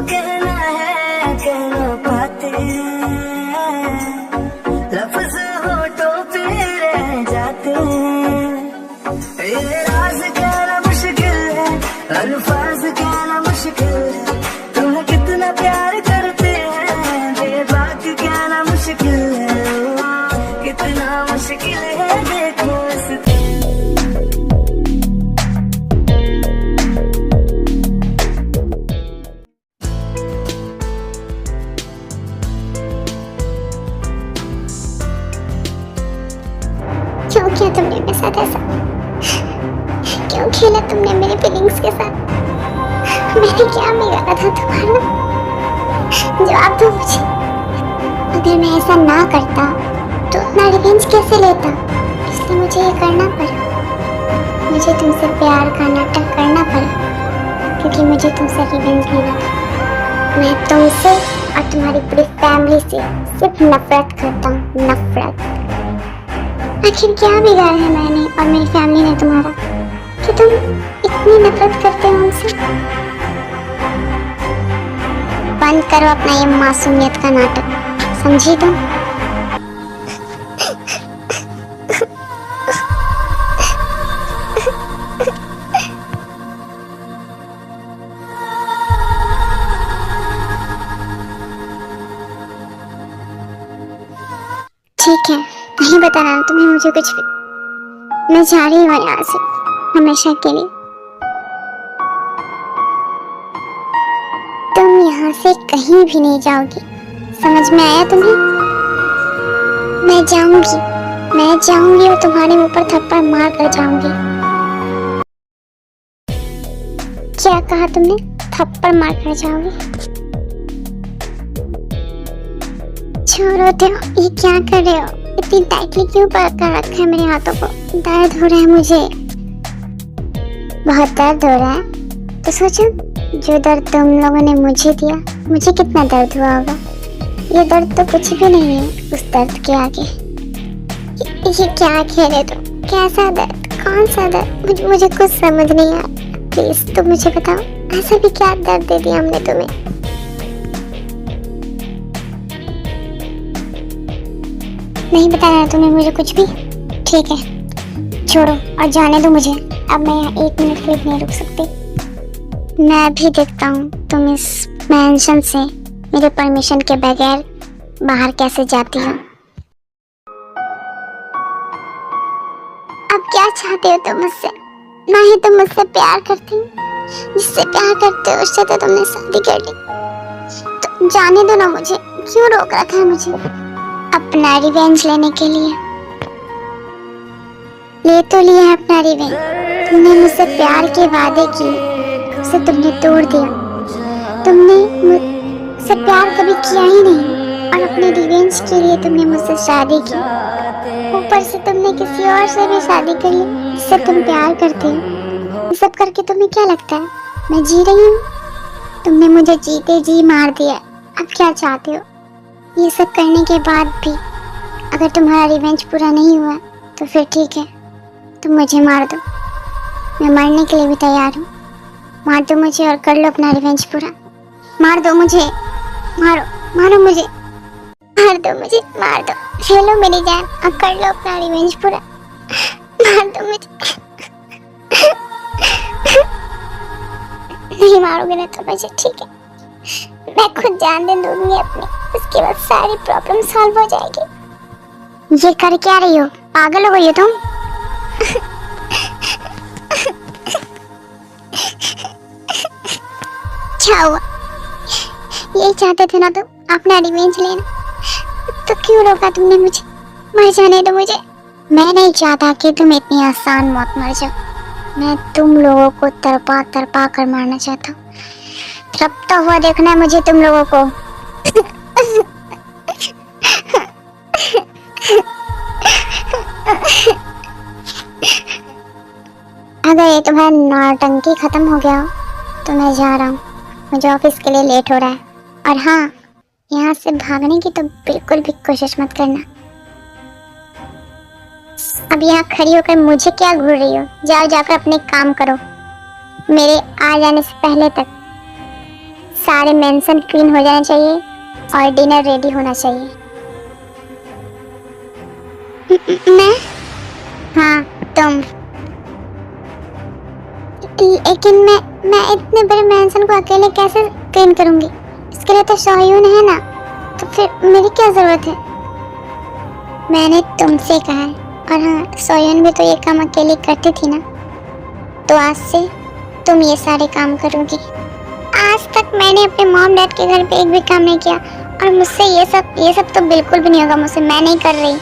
कहना है कह ना पाते हैं, लफ्ज होठों पे रह जाते हैं। ये राज कहना मुश्किल है, अल्फाज कहना मुश्किल है, तुम्हें कितना प्यार करते हैं बेबाक कहना मुश्किल है, कितना मुश्किल है देखो इसको। क्यों किया तुमने मेरे साथ ऐसा? क्यों खेला तुमने मेरी फीलिंग्स के साथ? मैंने क्या बिगाड़ा था तुम्हारा? जवाब दो मुझे। अगर मैं ऐसा ना करता तो अपना रिवेंज कैसे लेता? इसलिए मुझे ये करना पड़ा। मुझे तुमसे प्यार का नाटक करना पड़ा क्योंकि मुझे तुमसे रिवेंज लेना था। मैं तुमसे और तुम्हारी पूरी फैमिली से सिर्फ नफरत करता हूँ, नफरत। आखिर क्या बिगाड़ा है मैंने और मेरी फैमिली ने तुम्हारा कि तुम इतनी नफरत करते हो हमसे? बंद करो अपना ये मासूमियत का नाटक, समझी तुम? ठीक है, नहीं बता रहा तुम्हें मुझे कुछ भी। मैं जा रही हूँ यहाँ से हमेशा के लिए। तुम यहाँ से कहीं भी नहीं जाओगी, समझ में आया तुम्हें? मैं जाऊंगी और तुम्हारे मुंह पर थप्पड़ मार कर जाऊंगी। क्या कहा तुमने? थप्पड़ मार कर जाओगी? छोड़ो तो, ये क्या कर रहे हो? इतनी टाइटली क्यों पकड़ कर रखा है मेरे हाथों को? दर्द हो रहा है मुझे, बहुत दर्द हो रहा है। तो सोचो, जो दर्द तुम लोगों ने मुझे दिया, मुझे कितना दर्द हुआ होगा। ये दर्द तो कुछ भी नहीं है उस दर्द के आगे। ये क्या खेले तुम? कैसा दर्द? कौन सा दर्द? मुझे कुछ समझ नहीं आया। प्लीज तुम मुझे बताओ, ऐसा भी क्या दर्द दे दिया हमने तुम्हें? नहीं बता रहा तुम्हें मुझे कुछ भी? ठीक है, छोड़ो और जाने दो मुझे। अब मैं यहाँ 1 मिनट के लिए नहीं रुक सकती। मैं भी देखता हूँ तुम इस मेंशन से मेरे परमिशन के बगैर बाहर कैसे जाती हो। अब क्या चाहते हो तुम मुझसे? ना ही तुम मुझसे प्यार करती हो, जिससे प्यार करते हो उससे तो तुमने शादी कर ली। तो जाने दो ना मुझे, क्यों रोक रखा है मुझे? अपना रिवेंज लेने के लिए। ले तो लिया है अपना रिवेंज। तुमने मुझसे प्यार के वादे किए, उसे तुमने तोड़ दिया। तुमने मुझसे प्यार कभी किया ही नहीं और अपने रिवेंज के लिए तुमने मुझसे शादी की। ऊपर से तुमने किसी और से भी शादी कर ली जिससे तुम प्यार करते हो। ये सब करके तुम्हें क्या लगता है मैं जी रही हूँ? तुमने मुझे जीते जी मार दिया। अब क्या चाहते हो? ये सब करने के बाद भी अगर तुम्हारा रिवेंज पूरा नहीं हुआ तो फिर ठीक है, तुम मुझे मार दो। मैं मरने के लिए भी तैयार हूँ। मार दो मुझे और कर लो अपना रिवेंज पूरा। मार दो मुझे, मारो, मारो मुझे, मार दो मुझे, मार दो। ले लो मेरी जान और कर लो अपना रिवेंज पूरा। मार दो मुझे। नहीं मारोगे ना तो मुझे, ठीक है, मैं खुद जान दे दूंगी अपनी। उसके बाद सारी प्रॉब्लम सॉल्व हो जाएगी। ये कर क्या रही हो? पागल हो गई हो तुम? क्या हुआ? यही चाहते थे ना तुम, अपना रिवेंज लेना? तो क्यों रोका तुमने मुझे? मर जाने दो मुझे। मैं नहीं चाहता कि तुम इतनी आसान मौत मर जाओ। मैं तुम लोगों को तड़पा तड़पा कर मारना चाहता हूँ। तड़पता हुआ देखना है मुझे तुम लोगों को। अगर ये तुम्हारा नौटंकी खत्म हो गया हो तो मैं जा रहा हूँ। मुझे ऑफिस के लिए लेट हो रहा है। और हाँ, यहाँ से भागने की तो बिल्कुल भी कोशिश मत करना। अब यहाँ खड़ी होकर मुझे क्या घूर रही हो? जाओ, जाकर अपने काम करो। मेरे आ जाने से पहले तक सारे मेंशन क्लीन हो जाने चाहिए और डिनर रेडी होना चाहिए। मैं? हाँ तुम। लेकिन मैं इतने बड़े मेंशन को अकेले कैसे क्लीन करूंगी? इसके लिए तो सोयून है ना, तो फिर मेरी क्या जरूरत है? मैंने तुमसे कहा है। और हाँ, सोयून भी तो ये काम अकेले करती थी ना, तो आज से तुम ये सारे काम करोगी। आज तक मैंने अपने मॉम डैड के घर पे एक भी काम नहीं किया, और मुझसे ये सब तो बिल्कुल भी नहीं होगा मुझसे। मैं नहीं कर रही।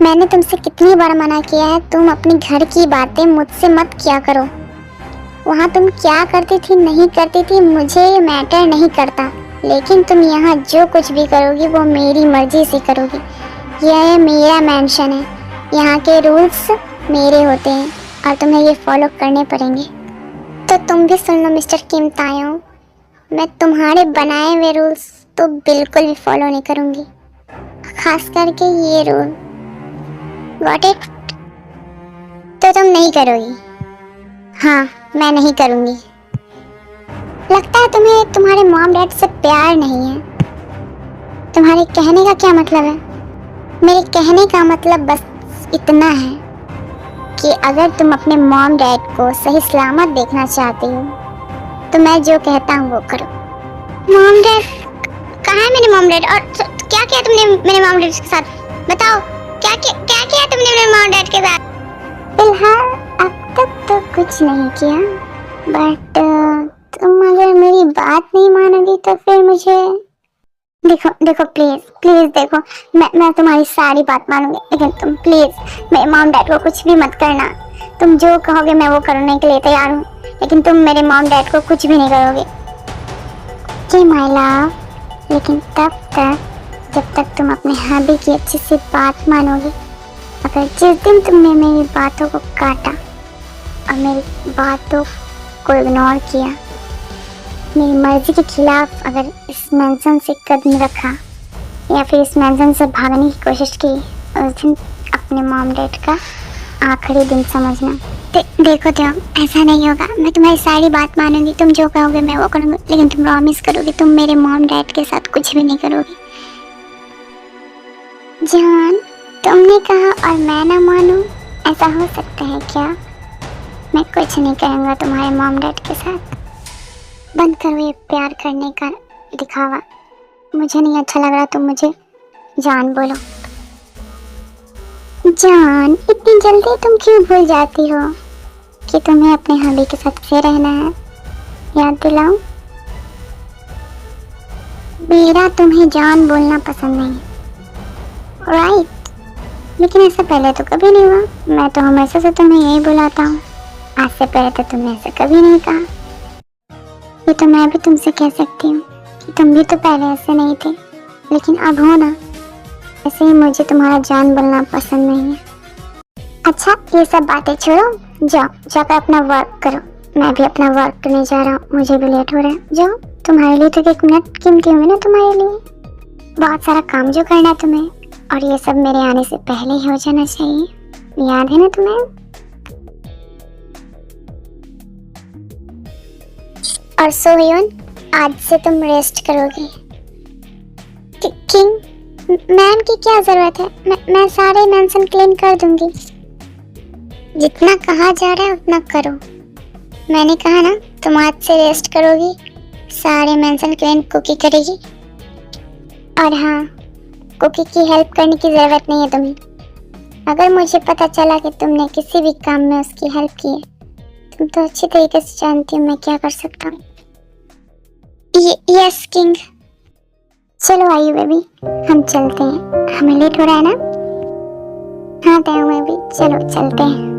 मैंने तुमसे कितनी बार मना किया है, तुम अपनी घर की बातें मुझसे मत किया करो। वहाँ तुम क्या करती थी नहीं करती थी मुझे मैटर नहीं करता, लेकिन तुम यहाँ जो कुछ भी करोगी वो मेरी मर्जी से करोगी। यह मेरा मेंशन है, यहाँ के रूल्स मेरे होते हैं और तुम्हें ये फॉलो करने पड़ेंगे। तो तुम भी सुन लो मिस्टर किम तायोंग, मैं तुम्हारे बनाए हुए रूल्स तो बिल्कुल भी फॉलो नहीं करूँगी, खास करके ये रूल। Got it? तो तुम नहीं करोगी? हाँ, मैं नहीं करूँगी। लगता है तुम्हें तुम्हारे मॉम डैड से प्यार नहीं है। तुम्हारे कहने का क्या मतलब है? मेरे कहने का मतलब बस इतना है कि अगर तुम अपने मॉम डैड को सही सलामत देखना चाहती हो तो मैं जो कहता हूँ वो करो। Mom dad? कहाँ है मेरे मॉम डैड? और क्या किया तुमने मेरे मॉम डैड के साथ? बताओ, क्या किया तुमने मेरे मॉम डैड के साथ? फिलहाल अब तक तो कुछ नहीं किया, बट तुम अगर मेरी बात नहीं मानोगी तो फिर मुझे देखो प्लीज देखो, मैं तुम्हारी सारी बात मानूंगी, लेकिन तुम प्लीज मेरे मॉम डैड को कुछ भी मत करना। तुम जो कहोगे मैं वो करने के लिए तैयार हूँ, लेकिन तुम मेरे मॉम डैड को कुछ भी नहीं करोगे। जी माय लव, लेकिन तब तक जब तक तुम अपने हबी की अच्छी सी बात मानोगे। अगर जिस दिन तुमने मेरी बातों को काटा और मेरी बातों को इग्नोर किया, मेरी मर्जी के खिलाफ अगर इस मेंशन से कदम रखा या फिर इस मेंशन से भागने की कोशिश की, उस दिन अपने मॉम डैड का आखिरी दिन समझना। देखो तो ऐसा नहीं होगा, मैं तुम्हारी सारी बात मानूंगी, तुम जो कहोगे मैं वो करूँगी, लेकिन तुम प्रॉमिस करोगी तुम मेरे मॉम डैड के साथ कुछ भी नहीं करोगी। जान, तुमने कहा और मैं ना मानूं, ऐसा हो सकता है क्या? मैं कुछ नहीं करूँगा तुम्हारे मॉम डैड के साथ। बंद करो ये प्यार करने का दिखावा, मुझे नहीं अच्छा लग रहा। तुम मुझे जान बोलो। जान, इतनी जल्दी तुम क्यों भूल जाती हो कि तुम्हें अपने हबी के साथ फिर रहना है? याद दिलाऊं? मेरा तुम्हें जान बोलना पसंद नहीं, राइट? लेकिन ऐसा पहले तो कभी नहीं हुआ, मैं तो हमेशा से तुम्हें यही बुलाता हूँ। आज से पहले तो तुमने ऐसा कभी नहीं कहा। ये तो मैं भी तुमसे कह सकती हूँ कि तुम भी तो पहले ऐसे नहीं थे, लेकिन अब हो ना। ऐसे ही मुझे तुम्हारा जान बोलना पसंद नहीं है। अच्छा, ये सब बातें छोड़ो, जाकर अपना वर्क करो। मैं भी अपना वर्क करने जा रहा हूँ, मुझे भी लेट हो रहा है। जाओ, तुम्हारे लिए तो 1 मिनट कीमती होंगे ना तुम्हारे लिए। बहुत सारा काम जो करना है तुम्हें, और ये सब मेरे आने से पहले ही हो जाना चाहिए। याद है ना तुम्हें? और सोयून, आज से तुम रेस्ट करोगी। किंग मैन की क्या जरूरत है? मैं सारे मेंशन क्लीन कर दूंगी। जितना कहा जा रहा है उतना करो। मैंने कहा ना, तुम आज से रेस्ट करोगी, सारे मेंशन क्लीन कुकी करेगी। और हाँ, कुकी की हेल्प करने की जरूरत नहीं है तुम्हें। अगर मुझे पता चला कि तुमने किसी भी काम में उसकी हेल्प की है, तुम तो अच्छी तरीके से जानती हो मैं क्या कर सकता हूँ। Yes king. चलो आइए बेबी, हम चलते हैं, हमें लेट हो रहा है ना। हाँ तय बेबी, चलो चलते हैं।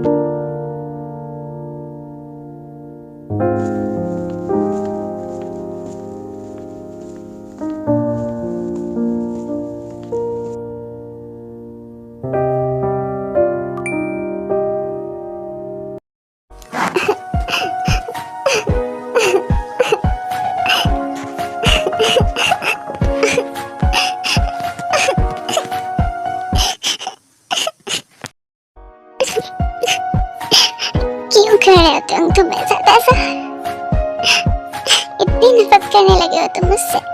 इतनी नफरत करने लगे हो तुम मुझसे।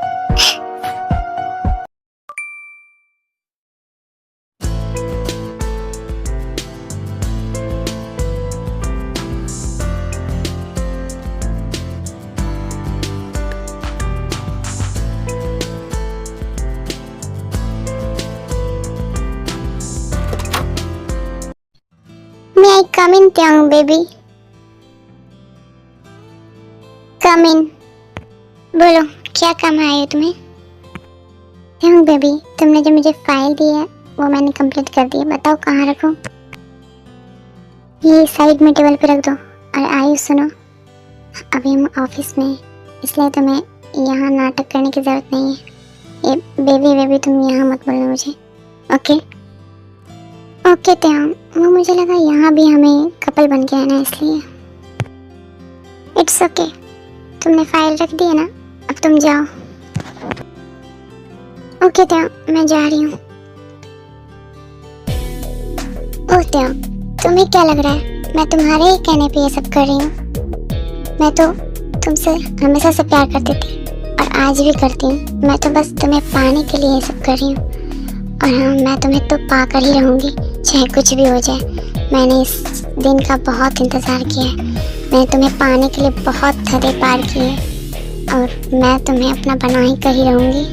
May I come in, Tyong baby? Come in. बोलो क्या काम आया है तुम्हें? Tyong बेबी, तुमने जो मुझे फाइल दी है वो मैंने कंप्लीट कर दी है। बताओ कहाँ रखूं? ये साइड में टेबल पे रख दो। और आयु सुनो, अभी हम ऑफिस में, इसलिए तुम्हें यहाँ नाटक करने की जरूरत नहीं है। ये बेबी बेबी तुम यहाँ मत बोलना मुझे, ओके? ओके त्याग, वो मुझे लगा यहाँ भी हमें कपल बन के रहना है इसलिए। इट्स ओके, तुमने फाइल रख दी है ना, अब तुम जाओ। ओके त्याग, मैं जा रही हूँ। ओह त्याग, तुम्हें क्या लग रहा है मैं तुम्हारे ही कहने पे ये सब कर रही हूँ? मैं तो तुमसे हमेशा से प्यार करती थी और आज भी करती हूँ। मैं तो बस तुम्हें पाने के लिए ये सब कर रही हूँ। और हाँ, मैं तुम्हें तो पाकर ही रहूँगी, चाहे कुछ भी हो जाए। मैंने इस दिन का बहुत इंतज़ार किया है। मैंने तुम्हें पाने के लिए बहुत हदें पार की है और मैं तुम्हें अपना बना ही कर ही रहूँगी।